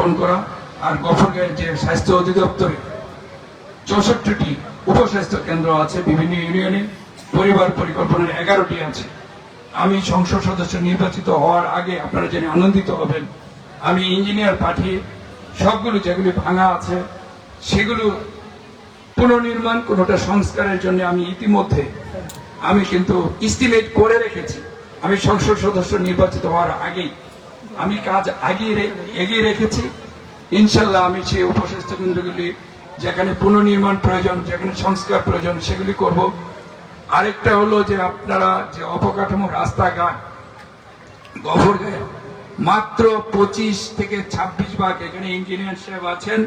স্থাপন করা। আর গফরগাঁয়ের যে স্বাস্থ্য অধিদপ্তরে 64টি উপস্বাস্থ্য কেন্দ্র আছে বিভিন্ন ইউনিয়নে, পরিবার পরিকল্পনার 11টি আছে। আমি সংসদ সদস্য নির্বাচিত হওয়ার আগে আপনারা জেনে আনন্দিত হবেন, আমি ইঞ্জিনিয়ার পাঠিয়ে সবগুলো যেগুলি ভাঙা আছে সেগুলো পুনর্নির্মাণ, কোনোটা সংস্কারের জন্য আমি ইতিমধ্যে কিন্তু এস্টিমেট করে রেখেছি। আমি সংসদ সদস্য নির্বাচিত হওয়ার আগেই আমি কাজ এগিয়ে রেখেছি। ইনশাল্লাহ আমি সেই উপস্বাস্থ্য কেন্দ্রগুলি যেখানে পুনর্নির্মাণ প্রয়োজন, যেখানে সংস্কার প্রয়োজন সেগুলি করব। আরেকটা হলো যে আপনারা যে অবকাঠামো রাস্তাঘাট গফরগাঁয়ে মাত্র 25 থেকে 26 ভাগ, এখানে ইঞ্জিনিয়ার সাহেব আছেন,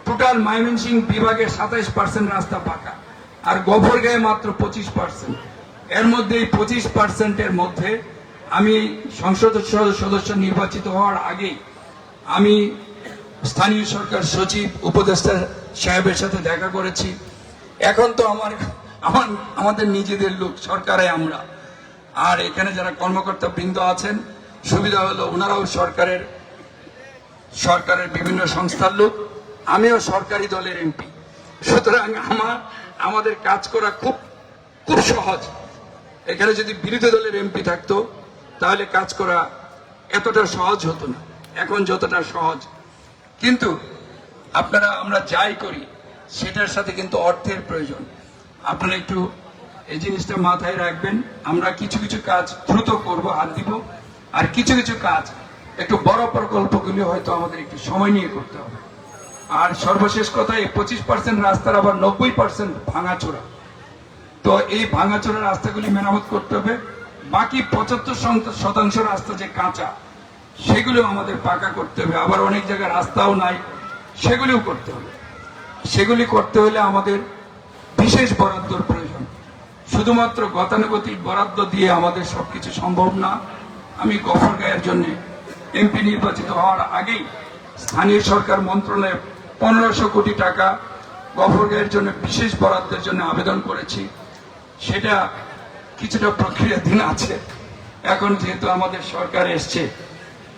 টোটাল ময়মনসিংহ বিভাগের 27% রাস্তা পাকা, আর গফরগাঁয়ে মাত্র 25%। এর মধ্যে এই 25%-এর মধ্যে আমি সংসদ সদস্য নির্বাচিত হওয়ার আগে আমি স্থানীয় সরকার সচিব উপদেষ্টা সাহেবের সাথে দেখা করেছি। এখন তো আমাদের নিজেদের লোক সরকারে আমরা, আর এখানে যারা কর্মকর্তা বৃন্দ আছেন সুবিধা হলো ওনারাও সরকারের বিভিন্ন সংস্থার লোক, আমিও সরকারি দলের এমপি, সুতরাং আমাদের কাজ করা খুব খুব সহজ। এখানে যদি বিরোধী দলের এমপি থাকতো তাহলে কাজ করা এতটা সহজ হতো না, এখন যতটা সহজ। কিন্তু আমরা যাই করি সেটার সাথে কিন্তু অর্থের প্রয়োজন। আপনারা একটু এই জিনিসটা মাথায় রাখবেন। আমরা কিছু কিছু কাজ দ্রুত করব, হাত দিব, আর কিছু কিছু কাজ একটু বড় প্রকল্পগুলি হয়তো আমাদের একটু সময় নিয়ে করতে হবে। আর সর্বশেষ কথা, এই 25% রাস্তার আবার 90% ভাঙাচোরা। তো এই ভাঙাচোরা রাস্তাগুলি মেরামত করতে হবে। বাকি 75% রাস্তা যে কাঁচা সেগুলো আমাদের পাকা করতে হবে। আবার অনেক জায়গায় রাস্তাও নাই, সেগুলিও করতে হবে। সেগুলি করতে হলে আমাদের বিশেষ বরাদ্দর প্রয়োজন। শুধুমাত্র গতানুগতিক বরাদ্দ দিয়ে আমাদের সবকিছু সম্ভব না। আমি গফরগাঁয়ের জন্য এমপি নির্বাচিত হওয়ার আগেই স্থানীয় সরকার মন্ত্রণালয়ে 1500 কোটি টাকা গফরগাঁয়ের জন্য বিশেষ বরাদ্দের জন্য আবেদন করেছি। সেটা কিছুটা প্রক্রিয়াধীন আছে। এখন যেহেতু আমাদের সরকার এসছে,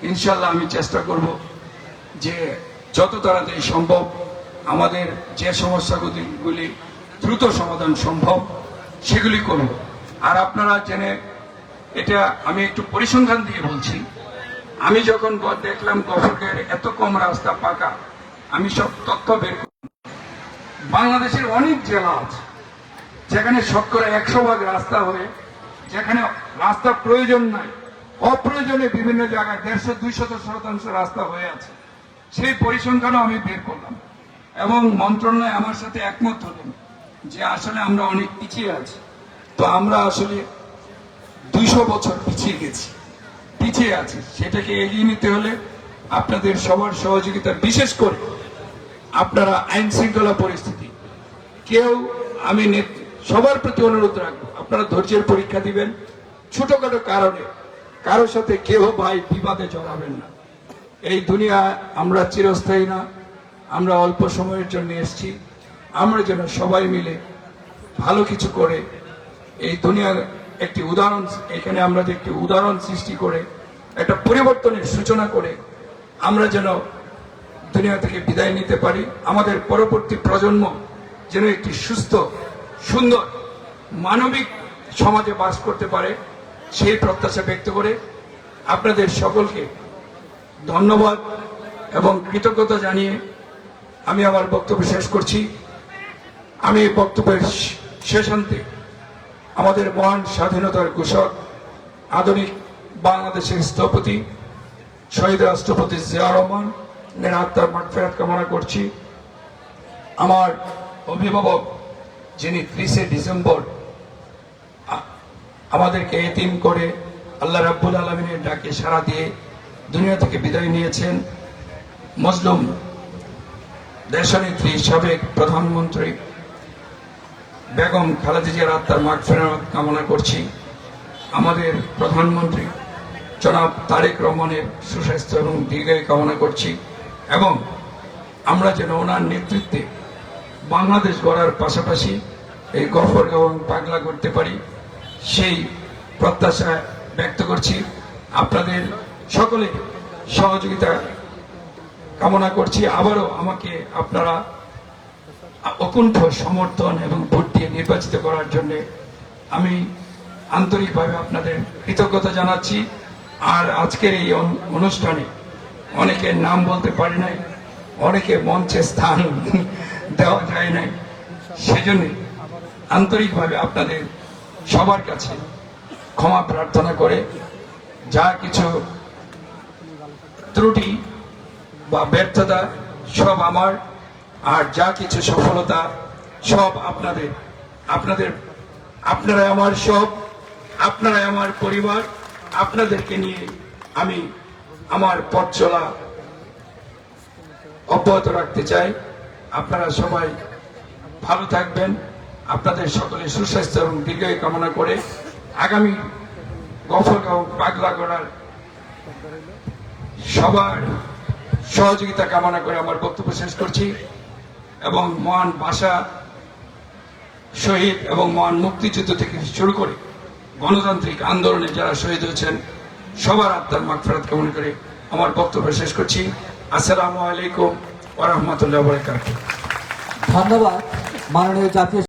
ইনশাল্লাহ আমি চেষ্টা করব যে যত তাড়াতাড়ি সম্ভব আমাদের যে সমস্যাগুলি দ্রুত সমাধান সম্ভব সেগুলি করব। আর আপনারা জেনে, এটা আমি একটু পরিসংখ্যান দিয়ে বলছি, আমি যখন দেখলাম গফরগাঁয়ের এত কম রাস্তা পাকা, আমি সব তথ্য বের করি। বাংলাদেশের অনেক জেলা আছে যেখানে শতকরা 100 ভাগ রাস্তা হয়ে, যেখানে রাস্তা প্রয়োজন নাই, অপ্রয়োজনে বিভিন্ন জায়গায় 150-200% রাস্তা হয়ে আছে। সেই পরিসংখ্যানও আমি বের করলাম এবং মন্ত্রণালয় আমার সাথে একমত হলেন যে আসলে আমরা অনেক পিছিয়ে আছি। তো আমরা আসলে 200 বছর পিছিয়ে আছি। সেটাকে এগিয়ে নিতে হলে আপনাদের সবার সহযোগিতা, বিশেষ করে আপনারা আইন শৃঙ্খলা পরিস্থিতি আমি সবার প্রতি অনুরোধ রাখবো, আপনারা ধৈর্যের পরীক্ষা দিবেন। ছোটখাটো কারণে কারোর সাথে কেউ ভাই বিবাদে জড়াবেন না। এই দুনিয়া আমরা চিরস্থায়ী না, আমরা অল্প সময়ের জন্য এসেছি। আমরা যেন সবাই মিলে ভালো কিছু করে এই দুনিয়ার একটি উদাহরণ, এখানে আমরা যে একটি উদাহরণ সৃষ্টি করে একটা পরিবর্তনের সূচনা করে আমরা যেন দুনিয়া থেকে বিদায় নিতে পারি। আমাদের পরবর্তী প্রজন্ম যেন একটি সুস্থ, সুন্দর, মানবিক সমাজে বাস করতে পারে, সেই প্রত্যাশা ব্যক্ত করে আপনাদের সকলকে ধন্যবাদ এবং কৃতজ্ঞতা জানিয়ে আমি আমার বক্তব্য শেষ করছি। আমি বক্তব্যের শেষান্তে আমাদের মহান স্বাধীনতার ঘোষক, আধুনিক বাংলাদেশের স্থপতি শহীদ রাষ্ট্রপতি জিয়া রহমানের আত্মার মাগফিরাত কামনা করছি। আমার অভিভাবক যিনি 30 ডিসেম্বর আমাদেরকে এতিম করে আল্লাহ রাব্বুল আলামিনের ডাকে সাড়া দিয়ে দুনিয়া থেকে বিদায় নিয়েছেন, মজলুম দেশনেত্রী সাবেক প্রধানমন্ত্রী বেগম খালেদা জিয়ার আত্মার মাগফিরাত কামনা করছি। আমাদের প্রধানমন্ত্রী জনাব তারেক রহমানের সুস্বাস্থ্য এবং দীর্ঘায়ু কামনা করছি, এবং আমরা যেন ওনার নেতৃত্বে বাংলাদেশ গড়ার পাশাপাশি এই গফরগাঁও এবং পাগলা করতে পারি, সেই প্রত্যাশা ব্যক্ত করছি। আপনাদের সকলে সহযোগিতা কামনা করছি। আবারও আমাকে আপনারা অকুণ্ঠ সমর্থন এবং ভোট দিয়ে নির্বাচিত করার জন্য আমি আন্তরিকভাবে আপনাদের কৃতজ্ঞতা জানাচ্ছি। আর আজকের এই অনুষ্ঠানে অনেকের নাম বলতে পারি নাই, অনেকে মঞ্চে স্থান দেওয়া যায় নাই, সেজন্য আন্তরিকভাবে আপনাদের সবার কাছে ক্ষমা প্রার্থনা করে যা কিছু ত্রুটি বা ব্যর্থতা সব আমার, আর যা কিছু সফলতা সব আপনাদের। আপনারা আমার সব, আপনারা আমার পরিবার। আপনাদেরকে নিয়ে আমি আমার পথ চলা অব্যাহত রাখতে চাই। আপনারা সবাই ভালো থাকবেন। আপনাদের সকলে সুস্বাস্থ্য এবং দীর্ঘায়ু কামনা করে আগামী গফরগাঁও পাগলাগড়ার সবার সহযোগিতা কামনা করে আমার বক্তব্য শেষ করছি। এবং মহান ভাষা শহীদ এবং মহান মুক্তিযুদ্ধ থেকে শুরু করে গণতান্ত্রিক আন্দোলনে যারা শহীদ হয়েছেন সবার আত্মার মাগফিরাত কামনা করে আমার বক্তব্য শেষ করছি। আসসালামু আলাইকুম ওয়া রাহমাতুল্লাহি ওয়া বারাকাতুহু। ধন্যবাদ মাননীয় জাতীয়